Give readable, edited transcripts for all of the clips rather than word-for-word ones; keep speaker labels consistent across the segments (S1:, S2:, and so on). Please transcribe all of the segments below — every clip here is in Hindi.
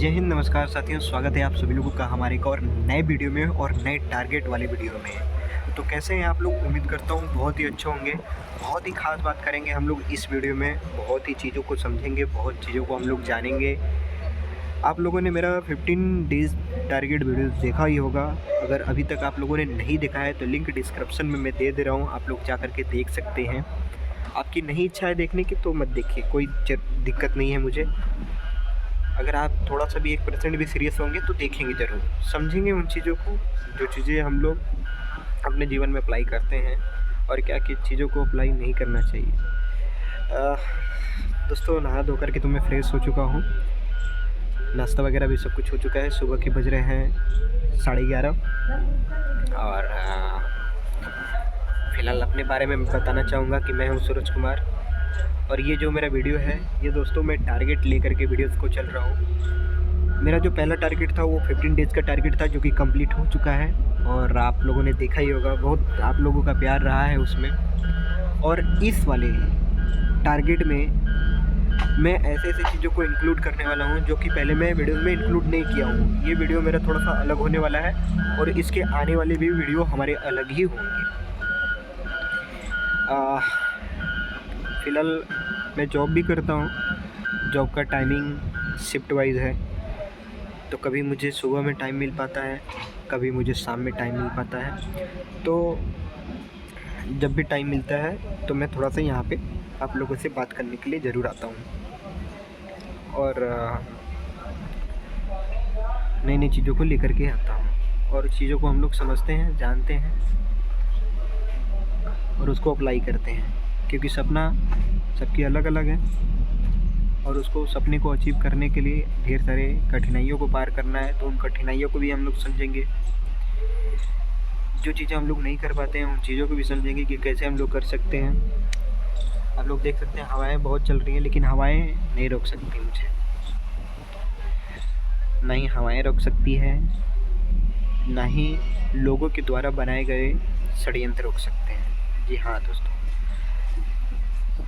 S1: जय हिंद, नमस्कार साथियों। स्वागत है आप सभी लोगों का हमारे एक और नए वीडियो में और नए टारगेट वाले वीडियो में। तो कैसे हैं आप लोग? उम्मीद करता हूँ बहुत ही अच्छे होंगे। बहुत ही ख़ास बात करेंगे हम लोग इस वीडियो में, बहुत ही चीज़ों को समझेंगे, बहुत चीज़ों को हम लोग जानेंगे। आप लोगों ने मेरा 15 डेज़ टारगेट वीडियो देखा ही होगा। अगर अभी तक आप लोगों ने नहीं देखा है तो लिंक डिस्क्रिप्शन में मैं दे रहा हूँ, आप लोग जा कर के देख सकते हैं। आपकी नहीं इच्छा है देखने की तो मत देखिए, कोई दिक्कत नहीं है मुझे। अगर आप थोड़ा सा भी 1% भी सीरियस होंगे तो देखेंगे ज़रूर, समझेंगे उन चीज़ों को जो चीज़ें हम लोग अपने जीवन में अप्लाई करते हैं और क्या क्या चीज़ों को अप्लाई नहीं करना चाहिए। दोस्तों, नहा धो कर के तो मैं फ्रेश हो चुका हूँ, नाश्ता वगैरह भी सब कुछ हो चुका है। सुबह के बज रहे हैं 11:30 और फ़िलहाल अपने बारे में बताना चाहूँगा कि मैं हूँ सूरज कुमार। और ये जो मेरा वीडियो है, ये दोस्तों मैं टारगेट लेकर के वीडियोस को चल रहा हूँ। मेरा जो पहला टारगेट था वो 15 डेज़ का टारगेट था, जो कि कंप्लीट हो चुका है और आप लोगों ने देखा ही होगा, बहुत आप लोगों का प्यार रहा है उसमें। और इस वाले टारगेट में मैं ऐसे चीज़ों को इंक्लूड करने वाला हूँ जो कि पहले मैं वीडियो में इंक्लूड नहीं किया हूँ। ये वीडियो मेरा थोड़ा सा अलग होने वाला है और इसके आने वाले भी वीडियो हमारे अलग ही होंगे। फ़िलहाल मैं जॉब भी करता हूँ। जॉब का टाइमिंग शिफ्ट वाइज है, तो कभी मुझे सुबह में टाइम मिल पाता है, कभी मुझे शाम में टाइम मिल पाता है। तो जब भी टाइम मिलता है तो मैं थोड़ा सा यहाँ पे आप लोगों से बात करने के लिए ज़रूर आता हूँ और नई नई चीज़ों को लेकर के आता हूँ और चीज़ों को हम लोग समझते हैं, जानते हैं और उसको अप्लाई करते हैं, क्योंकि सपना सबकी अलग अलग है और उसको सपने को अचीव करने के लिए ढेर सारे कठिनाइयों को पार करना है। तो उन कठिनाइयों को भी हम लोग समझेंगे, जो चीज़ें हम लोग नहीं कर पाते हैं उन चीज़ों को भी समझेंगे कि कैसे हम लोग कर सकते हैं। आप लोग देख सकते हैं हवाएं बहुत चल रही हैं, लेकिन हवाएं नहीं रोक सकती मुझे, ना ही हवाएं रोक सकती है, ना ही लोगों के द्वारा बनाए गए षड्यंत्र रोक सकते हैं। जी हाँ दोस्तों,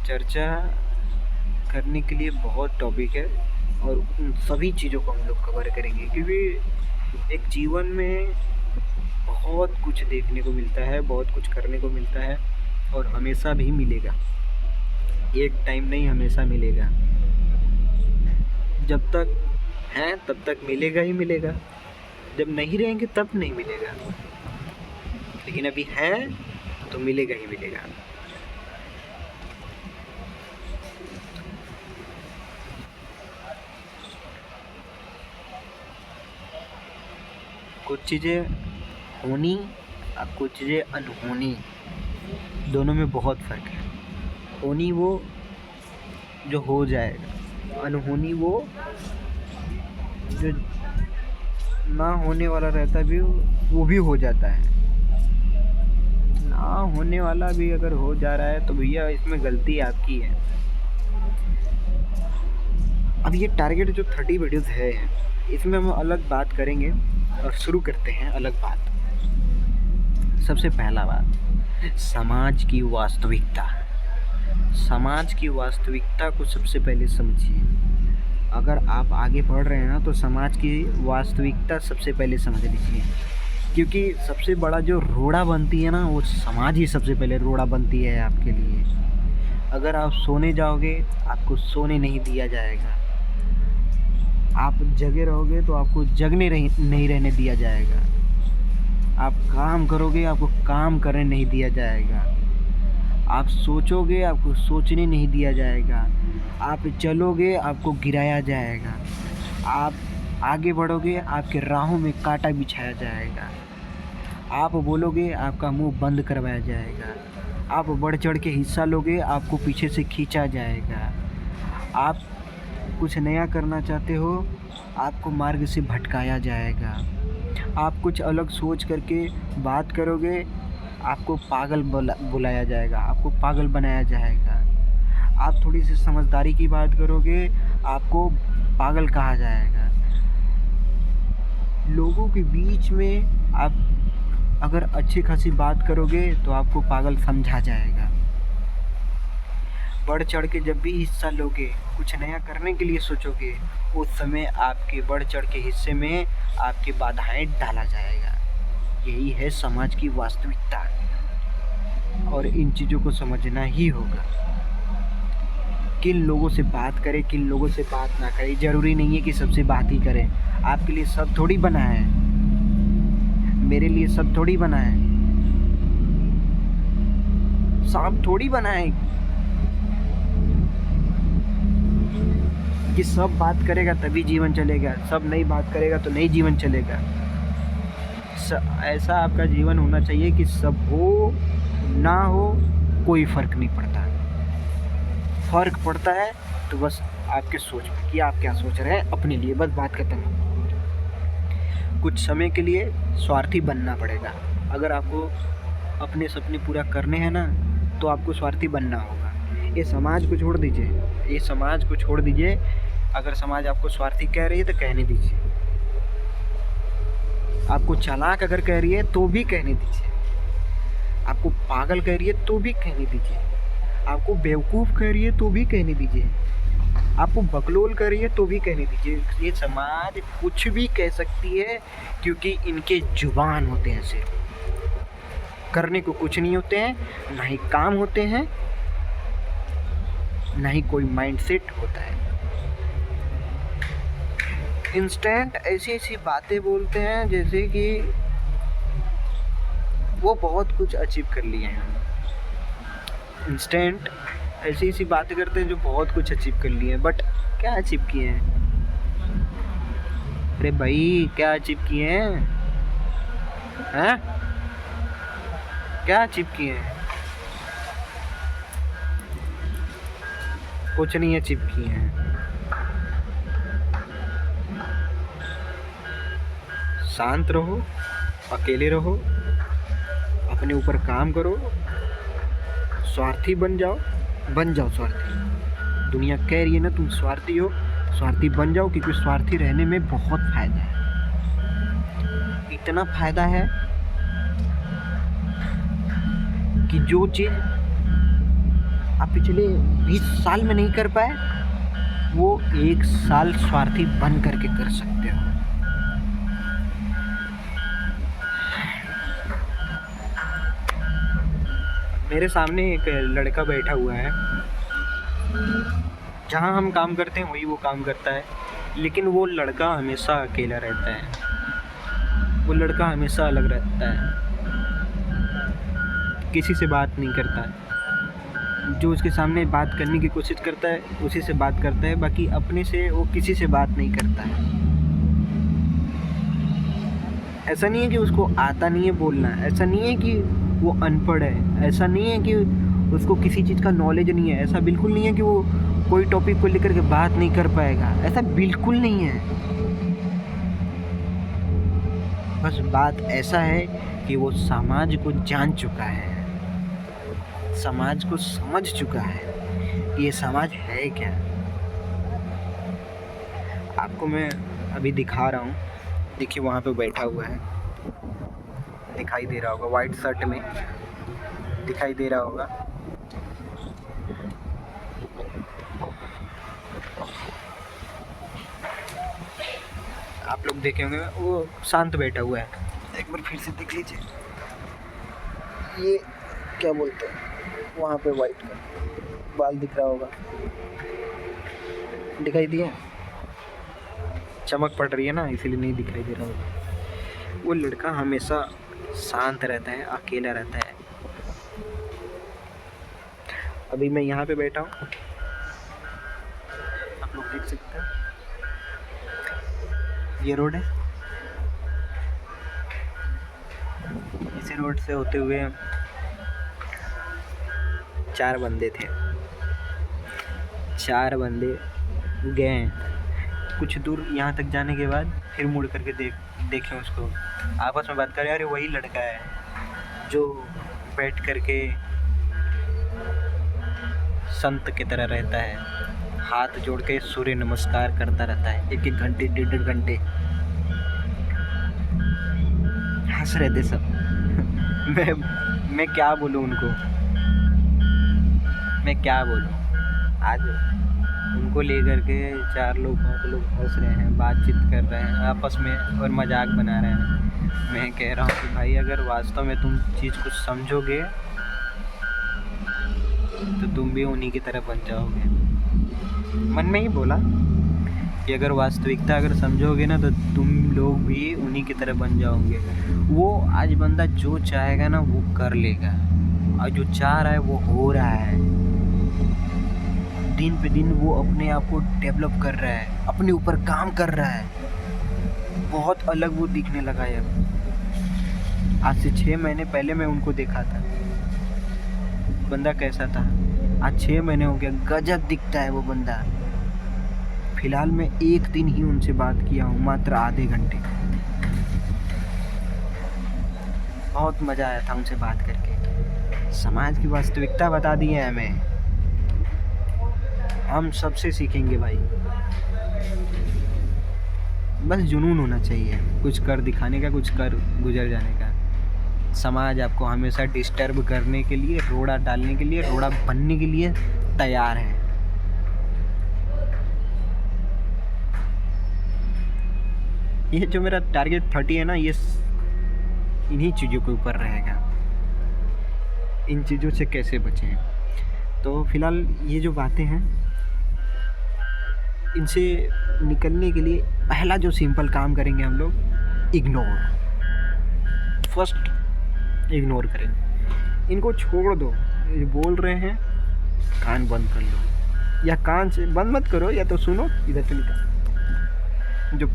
S1: चर्चा करने के लिए बहुत टॉपिक है और उन सभी चीज़ों को हम लोग कवर करेंगे, क्योंकि एक जीवन में बहुत कुछ देखने को मिलता है, बहुत कुछ करने को मिलता है और हमेशा भी मिलेगा। एक टाइम नहीं, हमेशा मिलेगा। जब तक हैं तब तक मिलेगा ही मिलेगा, जब नहीं रहेंगे तब नहीं मिलेगा, लेकिन अभी हैं तो मिलेगा ही मिलेगा। कुछ चीज़ें होनी और कुछ चीज़ें अनहोनी, दोनों में बहुत फ़र्क है। होनी वो जो हो जाएगा, अनहोनी वो जो ना होने वाला रहता भी वो भी हो जाता है। ना होने वाला भी अगर हो जा रहा है तो भैया इसमें गलती आपकी है। अब ये टारगेट जो 30 वीडियोज़ है, इसमें हम अलग बात करेंगे और शुरू करते हैं अलग बात। सबसे पहला बात, समाज की वास्तविकता। समाज की वास्तविकता को सबसे पहले समझिए। अगर आप आगे बढ़ रहे हैं ना तो समाज की वास्तविकता सबसे पहले समझ लीजिए, क्योंकि सबसे बड़ा जो रोड़ा बनती है ना, वो समाज ही सबसे पहले रोड़ा बनती है आपके लिए। अगर आप सोने जाओगे आपको सोने नहीं दिया जाएगा, आप जगे रहोगे तो आपको जगने नहीं रहने दिया जाएगा, आप काम करोगे आपको काम करने नहीं दिया जाएगा, आप सोचोगे आपको सोचने नहीं दिया जाएगा, आप चलोगे आपको गिराया जाएगा, आप आगे बढ़ोगे आपके राहों में कांटा बिछाया जाएगा, आप बोलोगे आपका मुंह बंद करवाया जाएगा, आप बढ़ चढ़ के हिस्सा लोगे आपको पीछे से खींचा जाएगा, आप कुछ नया करना चाहते हो आपको मार्ग से भटकाया जाएगा, आप कुछ अलग सोच करके बात करोगे आपको पागल बुलाया जाएगा, आपको पागल बनाया जाएगा, आप थोड़ी सी समझदारी की बात करोगे आपको पागल कहा जाएगा। लोगों के बीच में आप अगर अच्छी खासी बात करोगे तो आपको पागल समझा जाएगा। बढ़ चढ़ के जब भी हिस्सा लोगे कुछ नया करने के लिए सोचोगे, उस समय आपके बढ़ चढ़ के हिस्से में आपकी बाधाएं डाला जाएगा। यही है समाज की वास्तविकता, और इन चीज़ों को समझना ही होगा। किन लोगों से बात करें, किन लोगों से बात ना करें, ज़रूरी नहीं है कि सबसे बात ही करें। आपके लिए सब थोड़ी बना है, मेरे लिए सब थोड़ी बना है, सांप थोड़ी बना है कि सब बात करेगा तभी जीवन चलेगा, सब नहीं बात करेगा तो नहीं जीवन चलेगा। ऐसा आपका जीवन होना चाहिए कि सब हो ना हो कोई फ़र्क नहीं पड़ता। फ़र्क पड़ता है तो बस आपके सोच में कि आप क्या सोच रहे हैं अपने लिए, बस बात खत्म। कुछ समय के लिए स्वार्थी बनना पड़ेगा। अगर आपको अपने सपने पूरा करने हैं ना, तो आपको स्वार्थी बनना होगा। ये समाज को छोड़ दीजिए, ये समाज को छोड़ दीजिए। अगर समाज आपको स्वार्थी कह रही है तो कहने दीजिए, आपको चालाक अगर कह रही है तो भी कहने दीजिए, आपको पागल कह रही है तो भी कहने दीजिए, आपको बेवकूफ़ कह रही है तो भी कहने दीजिए, आपको बकलोल कर रही है तो भी कहने दीजिए। ये समाज कुछ भी कह सकती है, क्योंकि इनके जुबान होते हैं, सिर्फ करने को कुछ नहीं होते हैं, ना ही काम होते हैं, ना ही कोई माइंडसेट होता है। इंस्टेंट ऐसी ऐसी बातें बोलते हैं जैसे कि वो बहुत कुछ अचीव कर लिए हैं। इंस्टेंट ऐसी ऐसी बातें करते हैं जो बहुत कुछ अचीव कर लिए हैं, बट क्या अचीव किए हैं? अरे भाई क्या अचीव किए हैं? हैं? क्या अचीव किए हैं? कुछ नहीं अचीव किए हैं। शांत रहो, अकेले रहो, अपने ऊपर काम करो, स्वार्थी बन जाओ स्वार्थी। दुनिया कह रही है ना तुम स्वार्थी हो, स्वार्थी बन जाओ, क्योंकि स्वार्थी रहने में बहुत फायदा है। इतना फायदा है कि जो चीज़ आप पिछले 20 साल में नहीं कर पाए, वो 1 साल स्वार्थी बन करके कर सकते हो। मेरे सामने एक लड़का बैठा हुआ है, जहाँ हम काम करते हैं वही वो काम करता है, लेकिन वो लड़का हमेशा अकेला रहता है, वो लड़का हमेशा अलग रहता है, किसी से बात नहीं करता है। जो उसके सामने बात करने की कोशिश करता है उसी से बात करता है, बाकी अपने से वो किसी से बात नहीं करता है। ऐसा नहीं है कि उसको आता नहीं है बोलना, ऐसा नहीं है कि वो अनपढ़ है, ऐसा नहीं है कि उसको किसी चीज़ का नॉलेज नहीं है, ऐसा बिल्कुल नहीं है कि वो कोई टॉपिक को लेकर के बात नहीं कर पाएगा, ऐसा बिल्कुल नहीं है। बस बात ऐसा है कि वो समाज को जान चुका है, समाज को समझ चुका है कि ये समाज है क्या। आपको मैं अभी दिखा रहा हूँ, देखिए वहाँ पे बैठा हुआ है, दिखाई दे रहा होगा, वाइट शर्ट में दिखाई दे रहा होगा। आप लोग देखे होंगे, वो शांत बैठा हुआ है। एक बार फिर से देख लीजिए, ये क्या बोलते हैं, वहाँ पे वाइट का बाल दिख रहा होगा, दिखाई दिया, चमक पड़ रही है ना, इसीलिए नहीं दिखाई दे रहा होगा। वो लड़का हमेशा शांत रहता है, अकेला रहता है। अभी मैं यहाँ पे बैठा हूँ, आप लोग देख सकते हैं, ये रोड है, इसी रोड से होते हुए 4 बंदे थे, 4 बंदे गए। कुछ दूर यहाँ तक जाने के बाद फिर मुड़ करके देखें उसको, आपस में बात करें, अरे वही लड़का है जो बैठ करके संत की तरह रहता है, हाथ जोड़ के सूर्य नमस्कार करता रहता है 1-1 घंटे, 1.5 घंटे। हंस रहे थे सब। मैं क्या बोलूँ उनको, मैं क्या बोलूँ। आज उनको लेकर के 4 लोग 5 लोग हंस रहे हैं, बातचीत कर रहे हैं आपस में और मजाक बना रहे हैं। मैं कह रहा हूँ कि भाई अगर वास्तव में तुम चीज़ कुछ समझोगे तो तुम भी उन्हीं की तरह बन जाओगे। मन में ही बोला कि अगर वास्तविकता अगर समझोगे ना तो तुम लोग भी उन्हीं की तरह बन जाओगे। वो आज बंदा जो चाहेगा ना वो कर लेगा, और जो चाह रहा है वो हो रहा है। दिन पे दिन वो अपने आप को डेवलप कर रहा है, अपने ऊपर काम कर रहा है। बहुत अलग वो दिखने लगा है अब। आज से 6 महीने पहले मैं उनको देखा था, बंदा कैसा था। आज 6 महीने हो गया, गजब दिखता है वो बंदा। फिलहाल मैं 1 दिन ही उनसे बात किया हूँ, मात्र आधे घंटे। बहुत मज़ा आया था उनसे बात करके। समाज की वास्तविकता बता दी है हमें। हम सबसे सीखेंगे भाई। बस जुनून होना चाहिए, कुछ कर दिखाने का, कुछ कर गुजर जाने का। समाज आपको हमेशा डिस्टर्ब करने के लिए, रोड़ा डालने के लिए, रोड़ा बनने के लिए तैयार है। ये जो मेरा टारगेट 30 है ना, ये इन्हीं चीज़ों के ऊपर रहेगा। इन चीज़ों से कैसे बचें। तो फिलहाल ये जो बातें हैं, इनसे निकलने के लिए पहला जो सिंपल काम करेंगे हम लोग, इग्नोर। फर्स्ट इग्नोर करें, इनको छोड़ दो। ये बोल रहे हैं, कान बंद कर लो, या कान से बंद मत करो, या तो सुनो, इधर से निकल। जो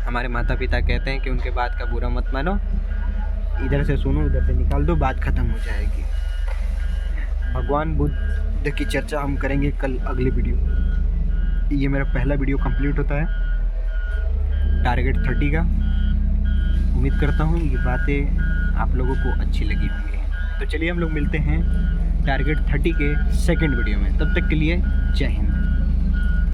S1: हमारे माता पिता कहते हैं कि उनके बात का बुरा मत मानो, इधर से सुनो, इधर से निकाल दो, बात ख़त्म हो जाएगी। भगवान बुद्ध की चर्चा हम करेंगे कल अगले वीडियो। ये मेरा पहला वीडियो कंप्लीट होता है टारगेट 30 का। उम्मीद करता हूँ ये बातें आप लोगों को अच्छी लगी होंगी। तो चलिए हम लोग मिलते हैं टारगेट 30 के सेकंड वीडियो में। तब तक के लिए जय हिंद।